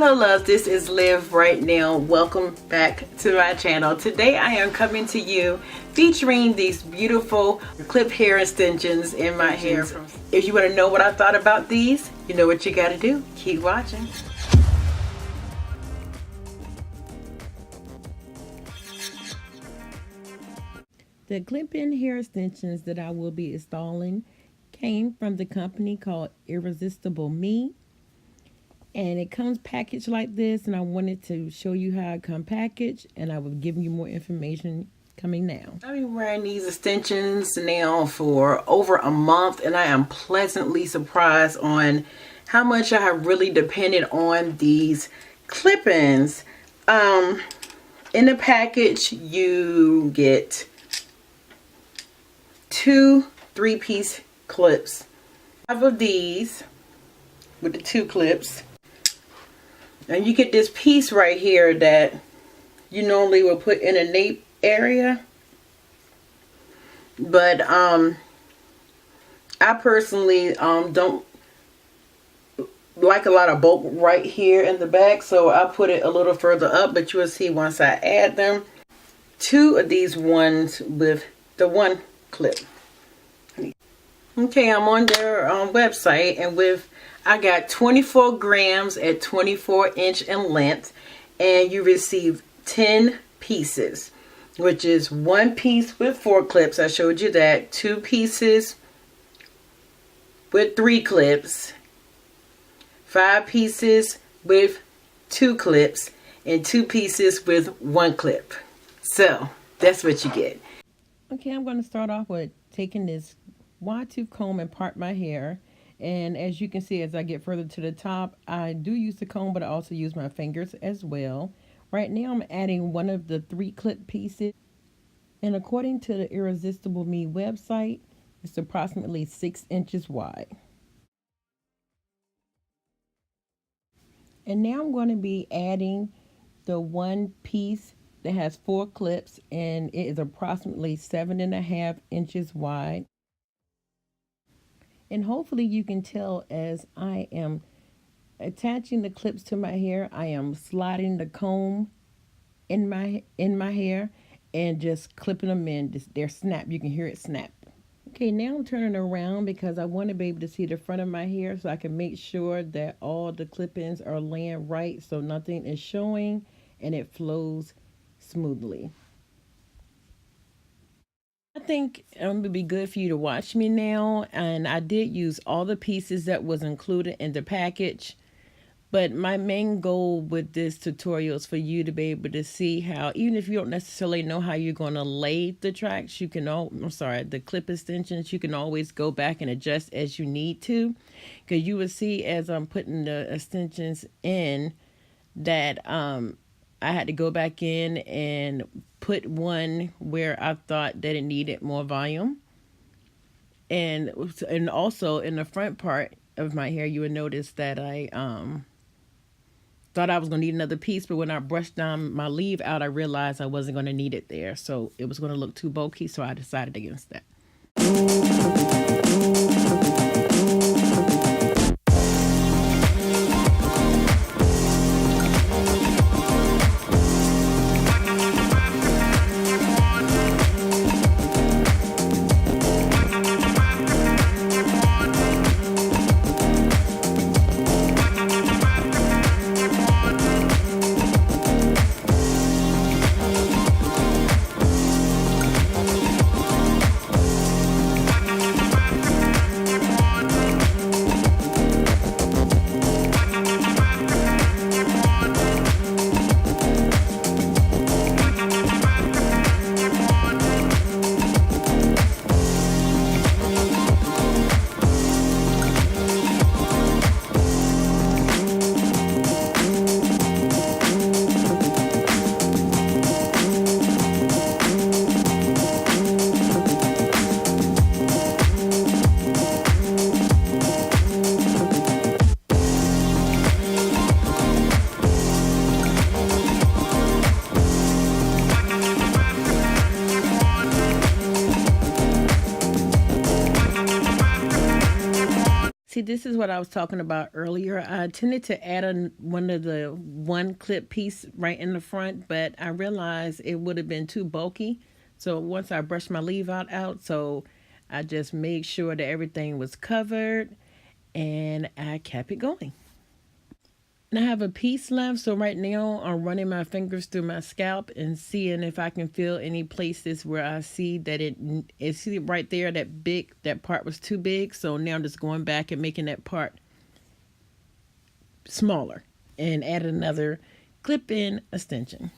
Hello loves, this is Liv right now. Welcome back to my channel. Today I am coming to you featuring these beautiful clip hair extensions in my hair. If you want to know what I thought about these, you know what you got to do. Keep watching. The clip-in hair extensions that I will be installing came from the company called Irresistible Me. And it comes packaged like this, and I wanted to show you how it comes packaged, and I will give you more information coming now. I've been wearing these extensions now for over a month, and I am pleasantly surprised on how much I have really depended on these clip-ins. In the package, you get two 3-piece clips. 5 of these with the 2 clips. And you get this piece right here that you normally would put in a nape area. But I personally don't like a lot of bulk right here in the back, so I put it a little further up, but you will see once I add them. 2 of these ones with the 1 clip. Okay, I'm on their website, and I got 24 grams at 24 inch in length, and you receive 10 pieces, which is 1 piece with 4 clips. I showed you that. 2 pieces with 3 clips, 5 pieces with 2 clips, and 2 pieces with 1 clip. So that's what you get. Okay, I'm going to start off with taking this wide tooth comb and part my hair. And as you can see, as I get further to the top, I do use the comb, but I also use my fingers as well. Right now, I'm adding 1 of the 3 clip pieces. And according to the Irresistible Me website, it's approximately 6 inches wide. And now I'm going to be adding the 1 piece that has 4 clips, and it is approximately 7.5 inches wide. And hopefully you can tell as I am attaching the clips to my hair, I am sliding the comb in my hair and just clipping them in. They're snap. You can hear it snap. Okay, now I'm turning around because I want to be able to see the front of my hair so I can make sure that all the clip-ins are laying right so nothing is showing and it flows smoothly. I think it would be good for you to watch me now, and I did use all the pieces that was included in the package, but my main goal with this tutorial is for you to be able to see how, even if you don't necessarily know how you're going to lay the tracks, you can the clip extensions, you can always go back and adjust as you need to, because you will see as I'm putting the extensions in that I had to go back in and put one where I thought that it needed more volume. And also in the front part of my hair, you would notice that I thought I was going to need another piece, but when I brushed down my leave out, I realized I wasn't going to need it there. So it was going to look too bulky, so I decided against that. this is what I was talking about earlier. I tended to add one clip piece right in the front, but I realized it would have been too bulky. So once I brushed my leave out, so I just made sure that everything was covered and I kept it going. And I have a piece left, so right now I'm running my fingers through my scalp and seeing if I can feel any places where I see that it's right there, that part was too big. So now I'm just going back and making that part smaller and add another clip-in extension.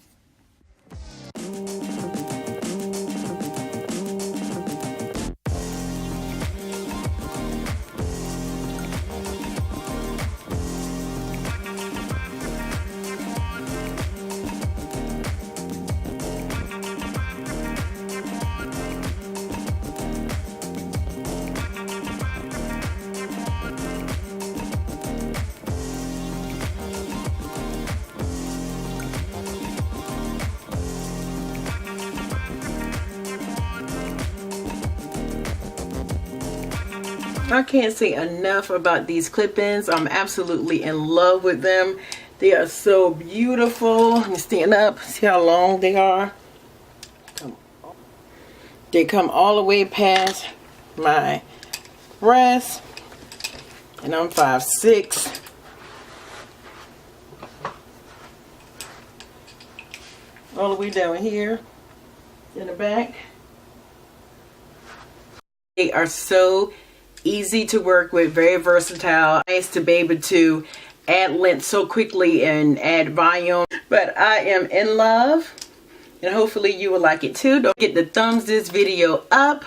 I can't say enough about these clip-ins. I'm absolutely in love with them. They are so beautiful. Let me stand up, see how long they are. They come all the way past my breast, and I'm 5'6". All the way down here in the back. They are so easy to work with, very versatile, nice to be able to add length so quickly and add volume. But I am in love, and hopefully you will like it too. Don't forget to thumbs this video up,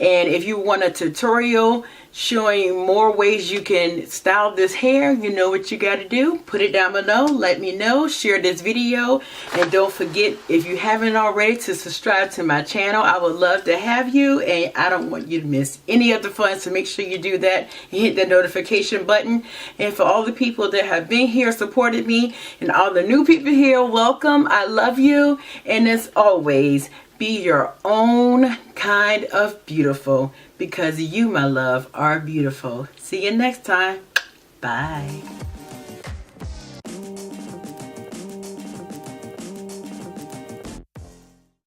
and if you want a tutorial showing more ways you can style this hair, you know what you got to do. Put it down below, let me know, share this video, and don't forget, if you haven't already, to subscribe to my channel. I would love to have you, and I don't want you to miss any of the fun, so make sure you do that and hit that notification button. And for all the people that have been here, supported me, and all the new people here, welcome. I love you, and as always, be your own kind of beautiful, because you, my love, are beautiful. See you next time. Bye.